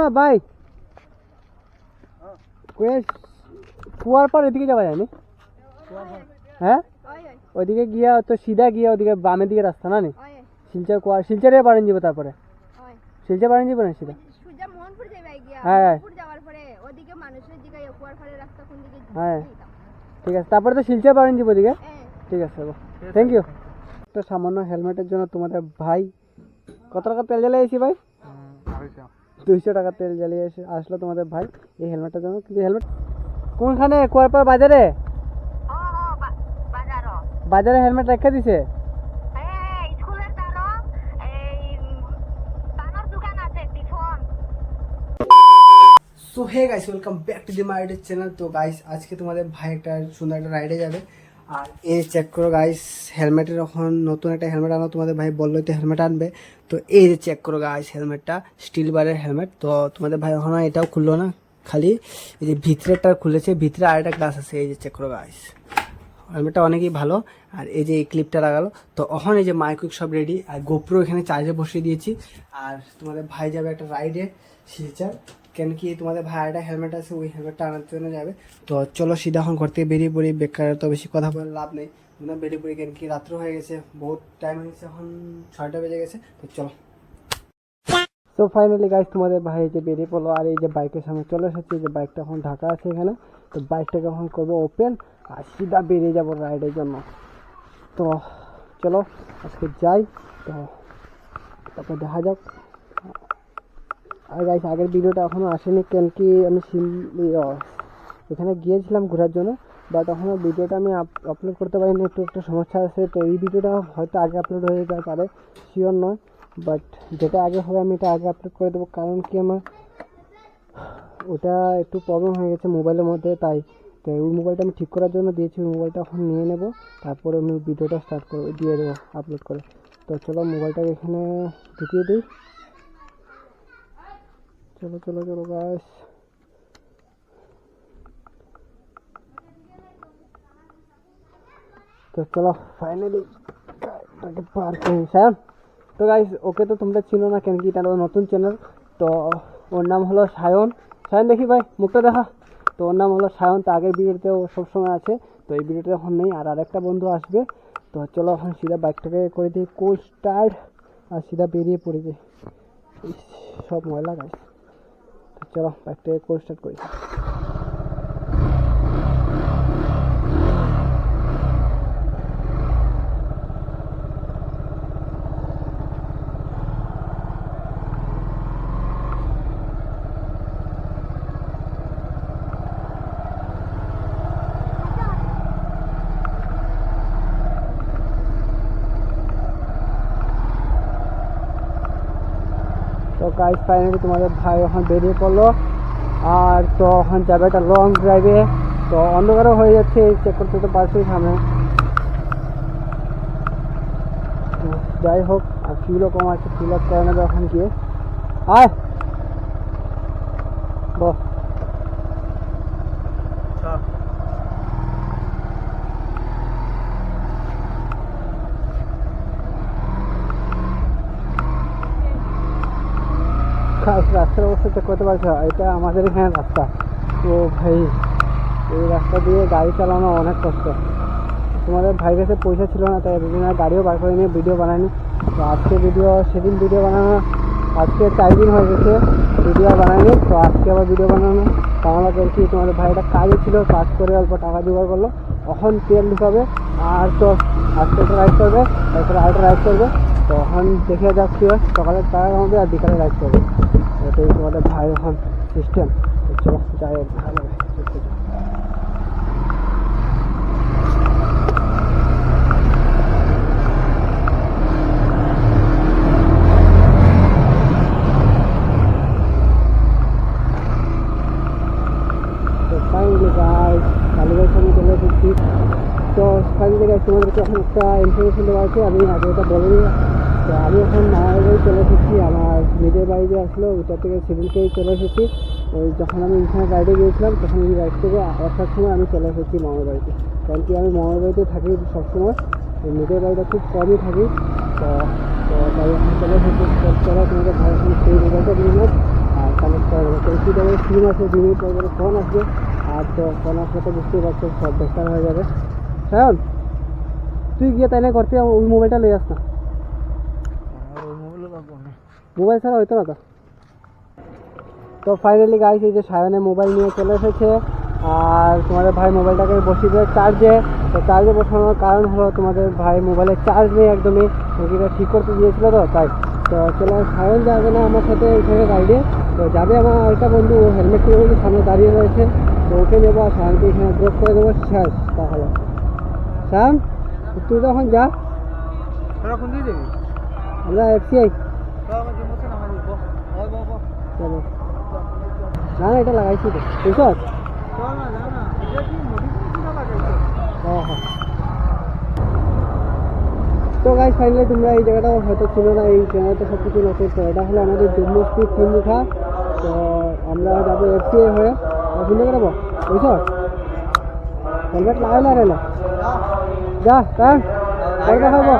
না ভাই, কুয়ার পর এদিকে যাওয়া যায়নি? হ্যাঁ, ওইদিকে গিয়া তো সিধা গিয়া ওদিকে বামের দিকে রাস্তা না নি? শিলচরে পারেন যাবো, তারপরে শিলচর পারেন যাবো না সিধা? হ্যাঁ হ্যাঁ ঠিক আছে, তারপরে তো শিলচর পারেন যাবো ওদিকে। ঠিক আছে, থ্যাংক ইউ। একটা সামান্য হেলমেটের জন্য তোমাদের ভাই কত টাকা তেল জ্বালিয়েছি ভাই? 200 টাকা তেল জ্বালিয়ে আসলো তোমাদের ভাই এই হেলমেটটার জন্য। কিন্তু হেলমেট কোনখানে? কুয়ারপাড় বাজারে? বাজারে হেলমেট রেখে দিছে? So hey guys, welcome back to the my YouTube channel. তো গাইস আজকে তোমাদের ভাই একটা সুন্দর একটা রাইডে যাবে। আর এই চেক করো গাইস, হেলমেটের এখন নতুন একটা হেলমেট আনো, তোমাদের ভাই বললো তো হেলমেট আনবে। তো এই যে চেক করো গাইস, হেলমেটটা স্টিল বারের হেলমেট। তো তোমাদের ভাই এখন এটাও খুললো না, খালি এই যে ভিতরেরটা খুলেছে, ভিতরে আরেকটা গ্লাস আছে। এই যে চেক করো গাইস, হেলমেটটা অনেকই ভালো। আর এই যে এই ক্লিপটা লাগালো। তো এখন এই যে মাইকুইক সব রেডি, আর গোপ্রো এখানে চার্জে বসিয়ে দিয়েছি। আর তোমাদের ভাই যাবে একটা রাইডে শিলচর, কেন কি তোমাদের ভাই একটা হেলমেট আছে, ওই হেলমেটটা আনার জন্য যাবে। তো চলো সিধা এখন ঘর থেকে বেরিয়ে পড়ি, বেকার তো বেশি কথা বলে লাভ নেই, বেরিয়ে পড়ি। কেন কি রাত্র হয়ে গেছে, বহুত টাইম হয়েছে, এখন 6টা বেজে গেছে। তো চলো। তো ফাইনালি গাইস তোমাদের ভাই যে বেরিয়ে পড়লো, আর এই যে বাইকের সামনে চলে এসেছে। যে বাইকটা এখন ঢাকা আছে এখানে, তো বাইকটাকে এখন করবো ওপেন আর সিধা বেরিয়ে যাবো রাইডের জন্য। তো চলো আজকে যাই, তো তারপর দেখা যাক। আর গাইস আগের ভিডিওটা এখনও আসেনি, কেন কি আমি এখানে গিয়েছিলাম ঘোরার জন্য, বাট এখনও ভিডিওটা আমি আপলোড করতে পারিনি, একটু সমস্যা আছে। তো এই ভিডিওটা হয়তো আগে আপলোড হয়ে যেতে পারে, শিওর নয়, বাট যেটা আগে হবে আমি এটা আগে আপলোড করে দেবো। কারণ কি আমার ওটা একটু প্রবলেম হয়ে গেছে মোবাইলের মধ্যে, তাই তো ওই মোবাইলটা আমি ঠিক করার জন্য দিয়েছি। ওই মোবাইলটা এখন নিয়ে নেব, তারপরে আমি ভিডিওটা স্টার্ট করে দিয়ে দেবো আপলোড করে। তো চলো মোবাইলটাকে এখানে ঢুকিয়ে দিই। চলো চলো চলো গাইস, তো চলো ফাইনালি গাড়িটাকে পার করি। সায়ন, তো গাইস ওকে তো তোমরা চিনো না, কেন কি এটা নতুন চ্যানেল। তো ওর নাম হলো সায়ন। সায়ন দেখি ভাই মুখটা দেখা। তো ওর নাম হলো সায়ন। তো আগের ভিডিওতেও সবসময় আছে, তো এই ভিডিওটা এখন নেই, আর আরেকটা বন্ধু আসবে। তো চলো এখন সিধা বাইকটাকে করে দিই কোল্ড স্টার্ট, আর সিধা বেরিয়ে পড়ে যাই। সব ময়লা গাইস। তো চলো বাইকটাকে কোল্ড স্টার্ট করি। তো গাইস ফাইনালি তোমাদের ভাই এখন বেরিয়ে পড়লো, আর তো এখন যাবে একটা লং ড্রাইভে। তো অন্ধকারও হয়ে যাচ্ছে, চেক করতে তো পারছি সামনে। যাই হোক, আর ফিউলও কম আছে, ফিল আপ করে নেবে এখন গিয়ে। আয় বস, রাস্তার অবস্থা চেক করতে পারছো? এটা আমাদের এখানে রাস্তা। তো ভাই এই রাস্তা দিয়ে গাড়ি চালানো অনেক কষ্ট। তোমাদের ভাই কাছে পয়সা ছিল না, তাই দুদিন আর গাড়িও বার করে নিয়ে ভিডিও বানায়নি। তো আজকে ভিডিও, সেদিন ভিডিও বানানো, আজকে 4 দিন হয়ে গেছে ভিডিও আর বানায়নি। তো আজকে আবার ভিডিও বানানো বাংলা করছি। তোমাদের ভাইটা কাজে ছিল, কাজ করে অল্প টাকা জোগাড় করলো, এখন তেল ঢুকাবে। আর তো আজকে একটা রাইড করবে, তারপরে আরেকটা রাইড করবে। তো এখন দেখে যাক কী হয়, সকালে টাকা হবে আর বিকালে রাইড করবে। এটাই তোমাদের ভাই এখন সিস্টেম। চলো যাই হোক, ভালো হবে। ফাইনালি গাইস কালীবাড়ির সামনে চলে এসেছি। তো ফাইনালি গাইস তোমাদেরকে এখন একটা ইনফরমেশন দেওয়া আছে, আমি আগে এটা বলিনি। তো আমি এখন মামার বাড়ি চলে এসেছি, আমার নিজের বাড়ি যে আসলো ওটা থেকে সেদিনকেই চলে এসেছি। ওই যখন আমি এখানে রাইডে গিয়েছিলাম তখন এই রাইড থেকে আসার সময় আমি চলে এসেছি মামার বাড়িতে। কারণ কি আমি মামার বাড়িতে থাকি সবসময়, নিজের বাড়িটা খুব কমই থাকি। তো তাই এখন চলে এসেছি। চলো তোমাদের ভাই এখন সেই মোবাইলটা নিয়ে নাও আর কানেক্ট তো একটু তবে স্ক্রিন আছে 2 মিনিট পর পরে ফোন আসবে, আর তো ফোন আসলে তো বুঝতেই পারছো সব বেকার হয়ে যাবে। সায়ন তুই গিয়ে তাই না করতে ওই মোবাইলটা লই আস না, মোবাইল ছাড়া হইতো না তো। তো ফাইনালি গাইস এই যে সায়নে মোবাইল নিয়ে চলে এসেছে, আর তোমাদের ভাই মোবাইলটাকে বসিয়ে দেয় চার্জে। তো চার্জে বসানোর কারণ হলো তোমাদের ভাই মোবাইলের চার্জ নেই একদমই, ওইটা ঠিক করতে দিয়েছিল তো তাই। তো চলো সায়ন যাবে না আমার সাথে এখানে রাইডে, তো যাবে আমার একটা বন্ধু, ও হেলমেট কিনে সামনে দাঁড়িয়ে রয়েছে, তো ওকে নেবো আর সায়নকে এখানে ড্রপ করে দেবো শেষ। তাহলে সায়ন তুই তখন যা, আমরা এফসিআই চলো। না না এটা লাগাইছি তো বুঝছ। হ্যাঁ হ্যাঁ। তো গাইস ফাইনালি তোমরা এই জায়গাটা হয়তো ছিল না, এই জায়গাটা সব কিছু নতুন। তো এটা হলো আমাদের জম্মু স্ট্রিট তিনমুখা। তো আমরা যাবো এফসিআই হয়ে, শুনতে পারবো বুঝছ। হেলমেট লাগাই না রেলে যা কারণ কল দেখাবো।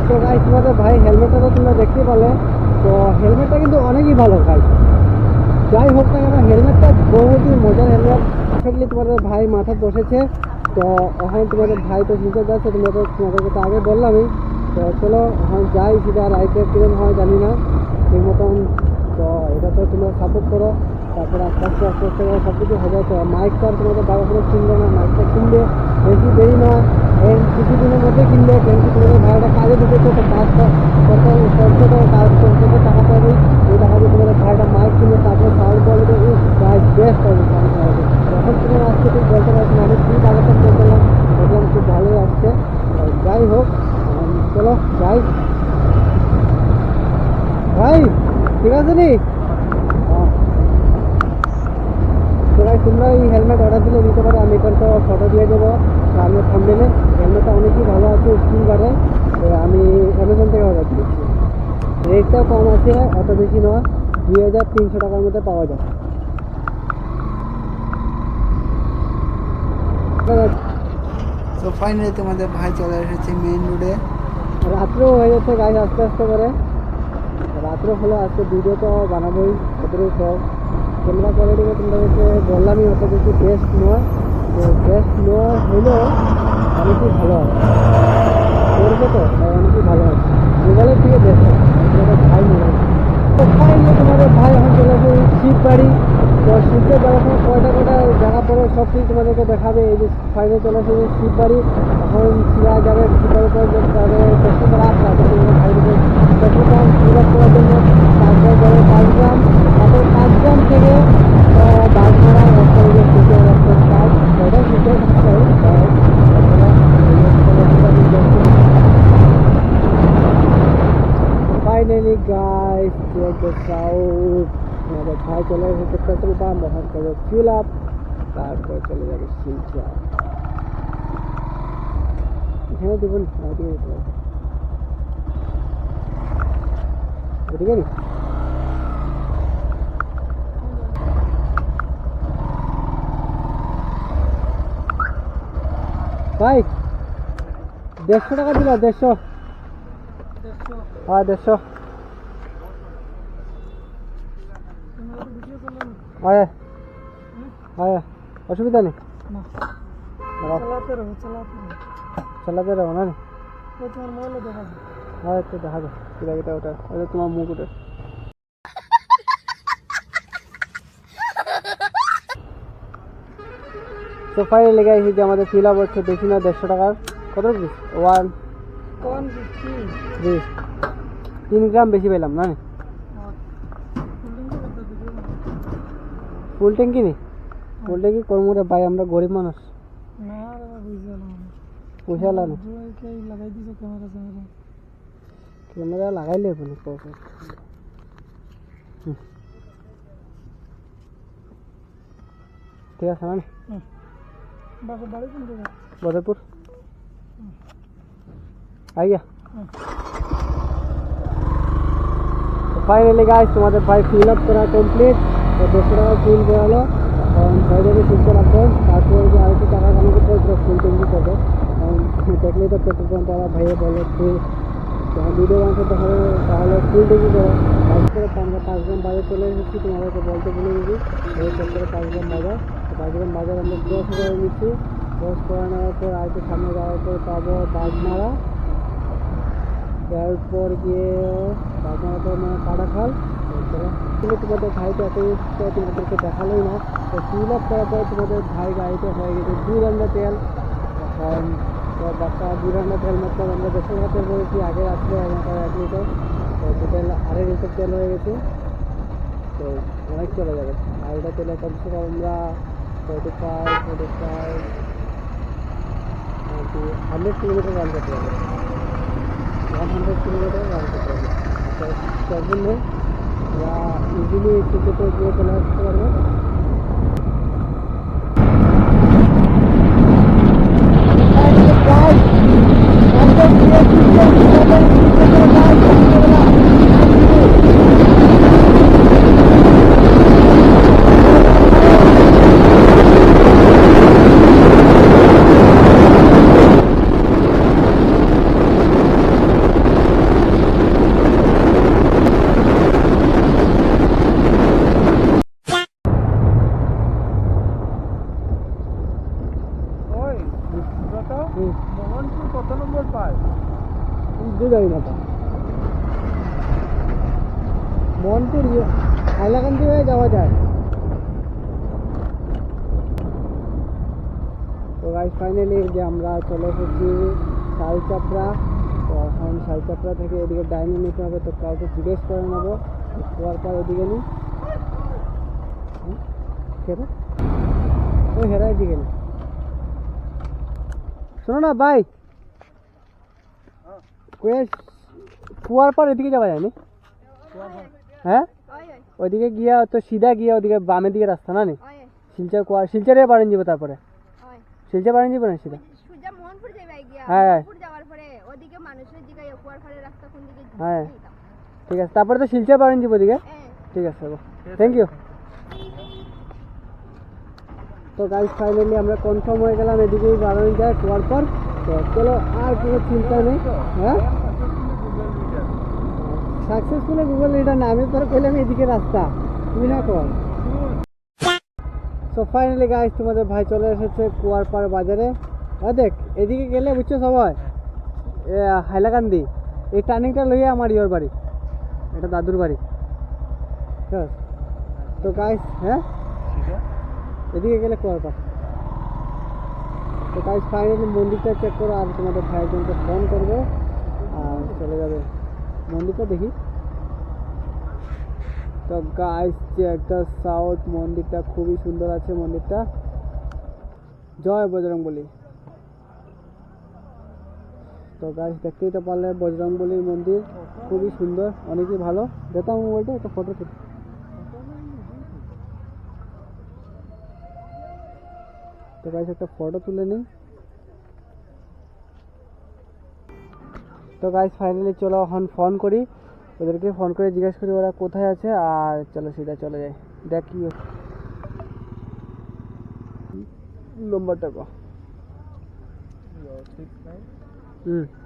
তো গাইস তোমাদের ভাই হেলমেটটা তো তোমরা দেখতেই পালে, তো হেলমেটটা কিন্তু অনেকই ভালো গাইস। যাই হোক না কেন হেলমেটটা বহুতই মজার হেলমেট। পারফেক্টলি তোমাদের ভাই মাথা বসেছে। তো এখন তোমাদের ভাই তো শুনতে যাচ্ছে, তোমাদেরকে তো আগে বললামই। তো চলো এখন যাই, সেটা রাইডের কিরম হয় জানি না ঠিক মতন। তো এটা তো তোমরা সাপোর্ট করো, তারপরে আস্তে আস্তে আস্তে আস্তে করে সব কিছু হয়ে যায়। তো মাইকটা তোমাদের বারো করে কিনবে না, মাইকটা কিনবে বেশি দেরি নয়, এই কিছুদিনের মধ্যে কিনবে। কিন্তু তোমাদের ভাইটা কাজে ঢুকেছে, তো কাজ করতে তো কাজ করতে টাকা পাবেই, ওই টাকা দিয়ে তোমাদের ভাইটা মাইক কিনবে, তারপরে সাউন্ড কোয়ালিটি প্রাইস বেস্ট হবে সাউন্ড কোয়ালিটি। এখন তুমি আসছে ঠিক বলতে পারছি না, আমি খুব আগে তো করলাম, দেখলাম খুব ভালোই আসছে। যাই হোক চলো যাই ভাই, ঠিক আছে নি। তো ভাই তোমরা এই হেলমেট অর্ডার দিলে নিতে পারো, আমি এখানে তো ফটো দিয়ে দেবো সামনে থামবেলে। হেলমেটটা অনেকই ভালো আছে, স্ক্রিন গার্ডে। আমি অ্যামাজন থেকে অর্ডার দিয়েছি, রেটটাও কম আছে, অত বেশি নয়, 2300 টাকার মধ্যে পাওয়া যায়। তো ফাইনালি তোমাদের ভাই চলে এসেছে মেইন রোডে। রাত্রেও হয়ে যাচ্ছে গাড়ি আস্তে আস্তে করে, রাত্রে হলে আজকে ভিডিও তো বানাবোই ওদেরই সব। ক্যামেরা কোয়ালিটিকে তোমাদেরকে বললামই অত বেশি বেস্ট নয়, তো বেস্ট নয় হলেও অনেকই ভালো হয়, করবো তো অনেকই ভালো হয়, মোবাইলের থেকে বেস্ট হয় ভাই মোবাইল। তো ফাইনালি তোমাদের ভাই এখন চলে আসে শিব বাড়ি। তো শিবকে যখন কয়টা কয়টা জায়গা পরে সব কিছু তোমাদেরকে দেখাবে। এই যে ফাইনালি চলে আসে শিব বাড়ি, এখন শিবা যাবে শিব বাড়ির পর যাবে পেট্রোল রাত, তারপরে ভাইকে পেট্রোল পাম্প ফিল আপ করার জন্য, তারপর যাবে 5 গ্রাম, তারপর 5 গ্রাম থেকে বাগমারা রাস্তা থেকে রাস্তার কাজ ওটা ভিতরে থাকতে হবে। Finally guys check this out, আমাদের ভাই চলে এসেছে পেট্রোল পাম্প, ওখান থেকে ফিল আপ, তারপর চলে যাবে শিলচর। এখানে দেবেন ওদিকে যেতে হবে, ওদিকে নি ভাই 150 টাকা দিল, 150। হ্যাঁ 150। আয় আয় অসুবিধা নেই, চালাতে রहो না। হ্যাঁ একটু দেখা যাক কিটা ওটা, ওটা তোমার মুখ ওটা। তো ফাইনালি গাইস এই যে আমাদের ফিল আপ হচ্ছে, বেশি না 150 টাকার, কত পিস 3 গ্রাম বেশি পেলাম না। ফুল ট্যাঙ্কি নি, ফুল ট্যাঙ্কি করবো রে ভাই, আমরা গরিব মানুষ, পয়সা লাগানো ক্যামেরা লাগাইলে ঠিক আছে না। बदरपुर आ गया। तो फाइनली गाइस तुम्हारे भाई फिल अप करा कमप्लीट, तो 200 টাকা ফুল বেরোলো। এখন ভাই যাবে শিলচর আপডেট, তারপরে যে আরেকটু টাকা কামাতে পরে ফুল ট্যাঙ্কি করবে। দেখলেই তো পেট্রোল পাম্প তারা ভাইয়ে বলে ফুল ভিডিও বানাতে তাহলে ফুল দেখি করো। বাইক করে 5 গ্রাম বাজার চলে এসেছি, তোমাদেরকে বলতে ভুলে গেছি। এই চক্করে 5 গ্রাম বাজার, 5 গ্রাম বাজার আমরা ক্রস করে নিচ্ছি। ক্রস করে নেওয়ার পর আরেকটু সামনে যাওয়ার পর পাবো বাগমারা, এরপর গিয়ে বাগমারার পর মানে কাটাখাল। তোমাদের ভাইটা তোমাদেরকে দেখালোই না। তো ফিল আপ করার পর তোমাদের ভাই গাড়িতে হয়ে গেছে 2 রান্না তেল। এখন বাচ্চা 2 রান্না তেল মতলব আমরা 10 তেল বলেছি, আগে আসলে আমার 1 লিটার, তো টোটাল 2.5 লিটার তেল হয়ে গেছে। তো অনেক চলে যাবে। আর এটা তেলে কমসে কম আমরা 45 100 কিলোমিটার রান করতে হবে, 100 কিলোমিটার রান করতে হবে। তার জন্য আমরা ইজিলি টিকিটে গিয়ে চলে আসতে পারবো। মোহনপুর কত নম্বর পায়? জানি না, মোহনপুর হাইলাকান্দি হয়ে যাওয়া যায়। তো গাইস ফাইনালি যে আমরা চলে এসেছি শালচাপড়া। তো এখন শালচাপড়া থেকে এদিকে ডাইনে নিতে হবে, তো কাউকে জিজ্ঞেস করে নেবো শোয়ার পর এদিকে নিই। ওই হেরা এদিকে নি, শোনো না ভাই, কুয়ার পর এদিকে যাওয়া যায়নি? হ্যাঁ ওইদিকে গিয়া তো সিধা গিয়া ওদিকে বামের দিকে রাস্তা না নি, শিলচর কুয়ার শিলচরে পারেন যাবো, তারপরে শিলচর পারেন যাবো না সিধা। হ্যাঁ হ্যাঁ হ্যাঁ ঠিক আছে, তারপরে তো শিলচর পারেন যাবো ওদিকে। ঠিক আছে থ্যাংক ইউ। তো গাইস ফাইনালি আমরা কনফার্ম হয়ে গেলাম এদিকেই বাড়ানো যায় কুয়ার পর। তো চলো আর কোনো চিন্তা নেই। হ্যাঁ সাকসেসফুলি গুগল লিডার না, আমি তোর কইলাম এদিকে রাস্তা, তুই না কর। সো ফাইনালি গাইস তোমাদের ভাই চলে এসেছে কুয়ারপাড় বাজারে। দেখ এদিকে গেলে বুঝছো সবাই হাইলাকান্দি, এই টার্নিংটা লইয়া আমার ইয়োর বাড়ি, এটা দাদুর বাড়ি। তো গাইস হ্যাঁ এদিকে গেলে কুয়ারপাড়। তো গাইস ফাইনালি মন্দিরটা চেক করো, আর তোমাদের ভাইজনকে ফোন করবে আর চলে যাবে মন্দিরটা দেখি। তো গাইস একটা সাউথ মন্দিরটা খুবই সুন্দর আছে মন্দিরটা। জয় বজরংবলী। তো গাইস দেখতেই তো পারলে বজরংবলীর মন্দির খুবই সুন্দর, অনেকই ভালো। যেতাম মোবাইলটা একটা ফটো তুলি। তো গাইস একটা ফটো তুলে নিই। তো গাইস ফাইনালি চলো এখন ফোন করি ওদেরকে, ফোন করে জিজ্ঞেস করি ওরা কোথায় আছে, আর চলো সিধা চলে যাই। দেখ কি নম্বরটা কো 069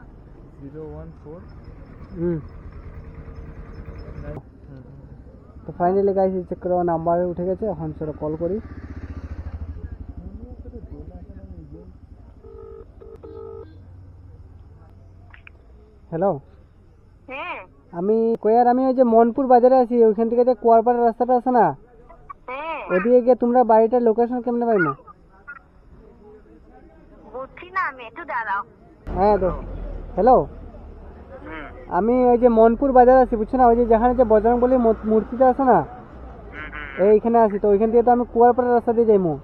তো ফাইনালি গাইস চেক করে নাম্বার উঠে গেছে, এখন চলো কল করি। হ্যালো আমি কয়ার, আমি ওই যে মনপুর বাজারে আছি, ওইখান থেকে যে কুয়ারপাড়ার রাস্তাটা আছে না, ওদিকে গিয়ে তোমরা বাড়িটার লোকেশন কেমনে পাইনো? হ্যাঁ তো হ্যালো, আমি ওই যে মনপুর বাজার আছি বুঝছো না, ওই যে যেখানে যে বজরংবলী মূর্তিটা আছে না, এইখানে আছি। তো ওইখান থেকে তো আমি কুয়ারপাড়ার রাস্তা দিয়ে যাইমু।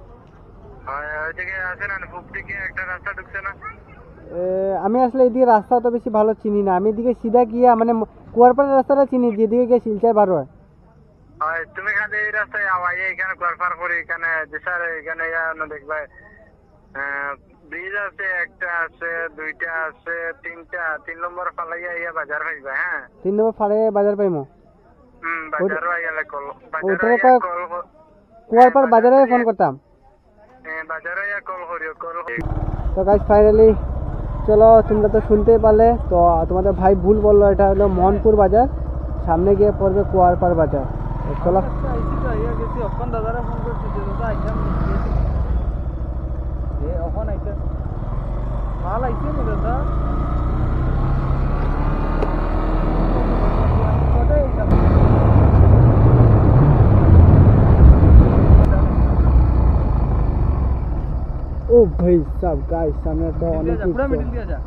আমি আসলে এদিকে রাস্তা তো বেশি ভালো চিনি না, আমি এদিকে সিধা গিয়া মানে কুয়ারপাড়ার রাস্তাটা চিনি, যেদিকে গিয়ে শিলচর বার হয়। তুমি এখানে এই রাস্তায় আওয়া, এখানে কুয়ারপাড় করে এখানে যেসার এখানে দেখবে ব্রিজ আছে, একটা আছে, দুইটা আছে, তিনটা, 3 নম্বর ফালাইয়া ইয়া বাজার পাইবা। হ্যাঁ 3 নম্বর ফালে বাজার পাইমো। বাজার আইলে কল, কুয়ারপাড় বাজারে ফোন করতাম। বাজারে কল করিও কল। তো গাইস ফাইনালি চলো তোমরা তো শুনতেই পারলে, তো তোমাদের ভাই ভুল বললো, এটা হলো মোহনপুর বাজার, সামনে গিয়ে পড়বে কুয়ারপাড় বাজার। তো চলো দাদারা ফোন করছি যে দাদা আইসাম এখন আইসা মাল আইসে নি দাদা ও ভাই সব গাইস সামনে তো অনেক পুরা মিডিল দিয়ে যা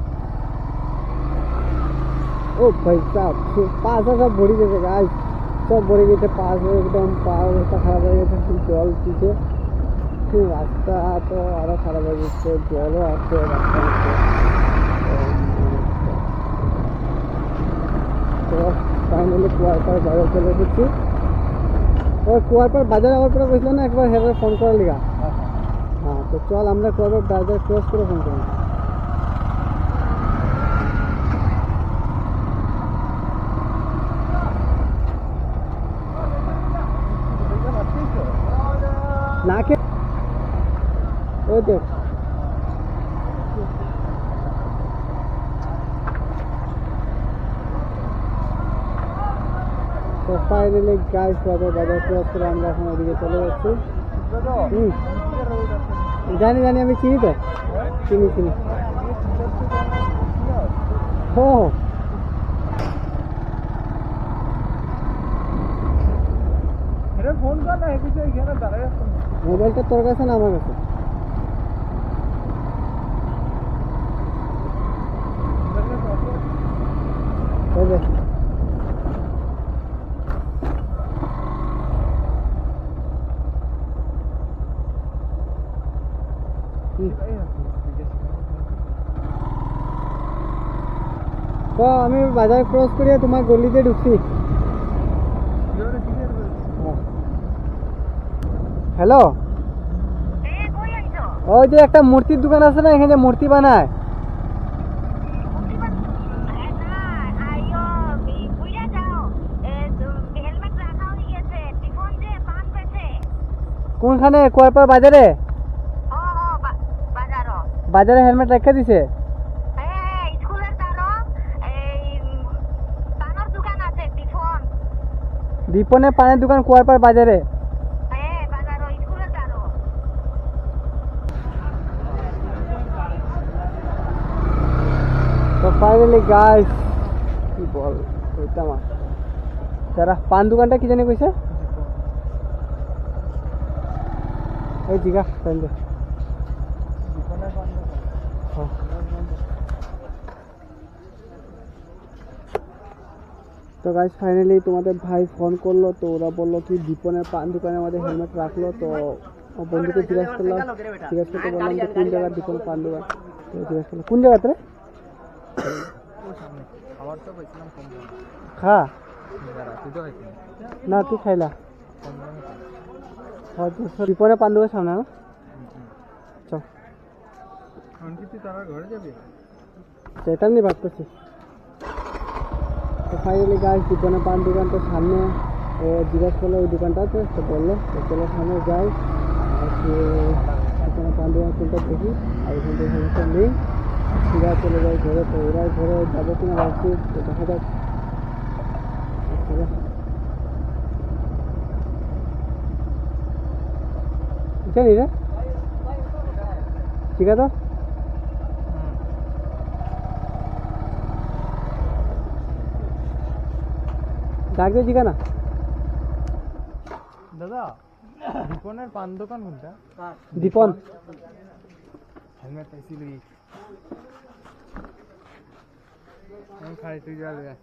ও ভাই সব পাশ সব ভরে গেছে গাইস, সব ভরে গেছে পাশ, একদম পা অবস্থা খারাপ হয়ে গেছে, খুব জল পিছে, রাস্তা তো আরো খারাপ হয়ে যাচ্ছে, জলও আছে রাস্তা তো ফাইনালি কুয়ারপাড় বাজার চলে এসেছি। ও কুয়ারপাড় বাজার আবার পরে বসলো না একবার হেরে ফোন করার লিগা। হ্যাঁ তো চল আমরা কুয়ারপাড় বাজার ক্রস করে ফোন করি। না কে ওই দেখ তো ফাইনালি গাইস বাজার ক্রস করে আমরা এখন ওদিকে চলে যাচ্ছি। জানি জানি আমি চিনি তো, চিনি চিনি। ও ফোন কর না এদিকে এখানে দাঁড়ায় মোবাইলটা তোর কাছে না আমার কাছে? ওই দেখ তো আমি বাজার ক্রস করে তোমার গলিতে ঢুকছি। হ্যালো, ওই যে একটা মূর্তির দোকান আছে না, এখানে মূর্তি বানায়। কোনখানে? কুয়ারপাড় বাজারে? বাজারে হেলমেট রেখে দিছে। দীপনে পানের দোকান কুয়ারপাড় বাজারে। তো ফাইনালি গাইস কি বল কইতাম, যারা পান দোকানটা কি জানি কইছে ওই জিগা ফ্রেন্ড। তো গাইস ফাইনালি তোমাদের ভাই ফোন করলো, তো ওরা বললো কি দীপনের পান দোকানে আমাদের হেলমেট রাখলো। তো বন্ধুকে জিজ্ঞাসা করলাম, জিজ্ঞাসা করতে বললাম যে কোন জায়গায় দীপন পান দোকান, তো জিজ্ঞাসা করলাম কোন জায়গাতে রে? খা না তুই খাইলা দীপনের পান দোকান সামনে না? চল ঘরে যাবি সেটা নিয়ে ভাবতেছি। তো ফাইনালি গাছ দীপনের পান দোকান তো সামনে, ও জিজ্ঞাসা করলো ওই দোকানটা আছে, তো বললো তো চলো সামনে যাই, দীপনের পান দোকান কোনটা দেখি, আর এখান থেকে সমস্যা নেই, সিধা চলে যাই ঘরে। তো ওরাই ঘরে যাবো কিনা ভাবছি, তো দেখা যাক। জানি রে ঠিক আছে। ডাক দিয়ে জিগা না দাদা দীপনের পান দোকান কোনটা? দীপন হেলমেট পাইছিল আমি খাই তুই যা লয়া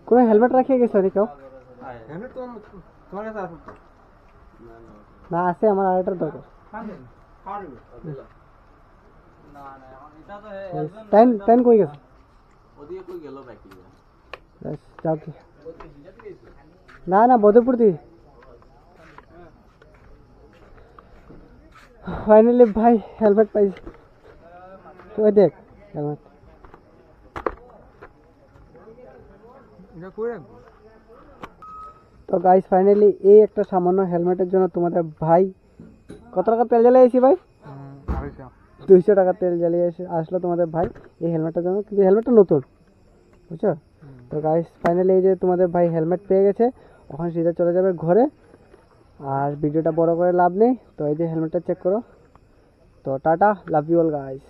কোনো হেলমেট রাখিয়ে গেছে রে কেউ? হেলমেট তো তোমার কাছে আছে না আছে, আমার আরেকটার দরকার। টাইম টাইম কই গেছে? যাও কি না না বদরপুর দি। ফাইনালি ভাই হেলমেট পাইছি, তুই দেখ হেলমেট। তো গাইস ফাইনালি এই একটা সামান্য হেলমেটের জন্য তোমাদের ভাই কত টাকা তেল জ্বালিয়েছি ভাই? আড়াইশো। 200 টাকা তেল জ্বালিয়ে আসলো তোমাদের ভাই এই হেলমেটটার জন্য, কিন্তু হেলমেটটা নতুন, বুঝছো? তো গাইস ফাইনালি এই যে তোমাদের ভাই হেলমেট পেয়ে গেছে, এখন সিধা চলে যাবে ঘরে। আর ভিডিওটা বড় করে লাভ নেই, তো এই যে হেলমেটটা চেক করো। তো tata, love you all guys.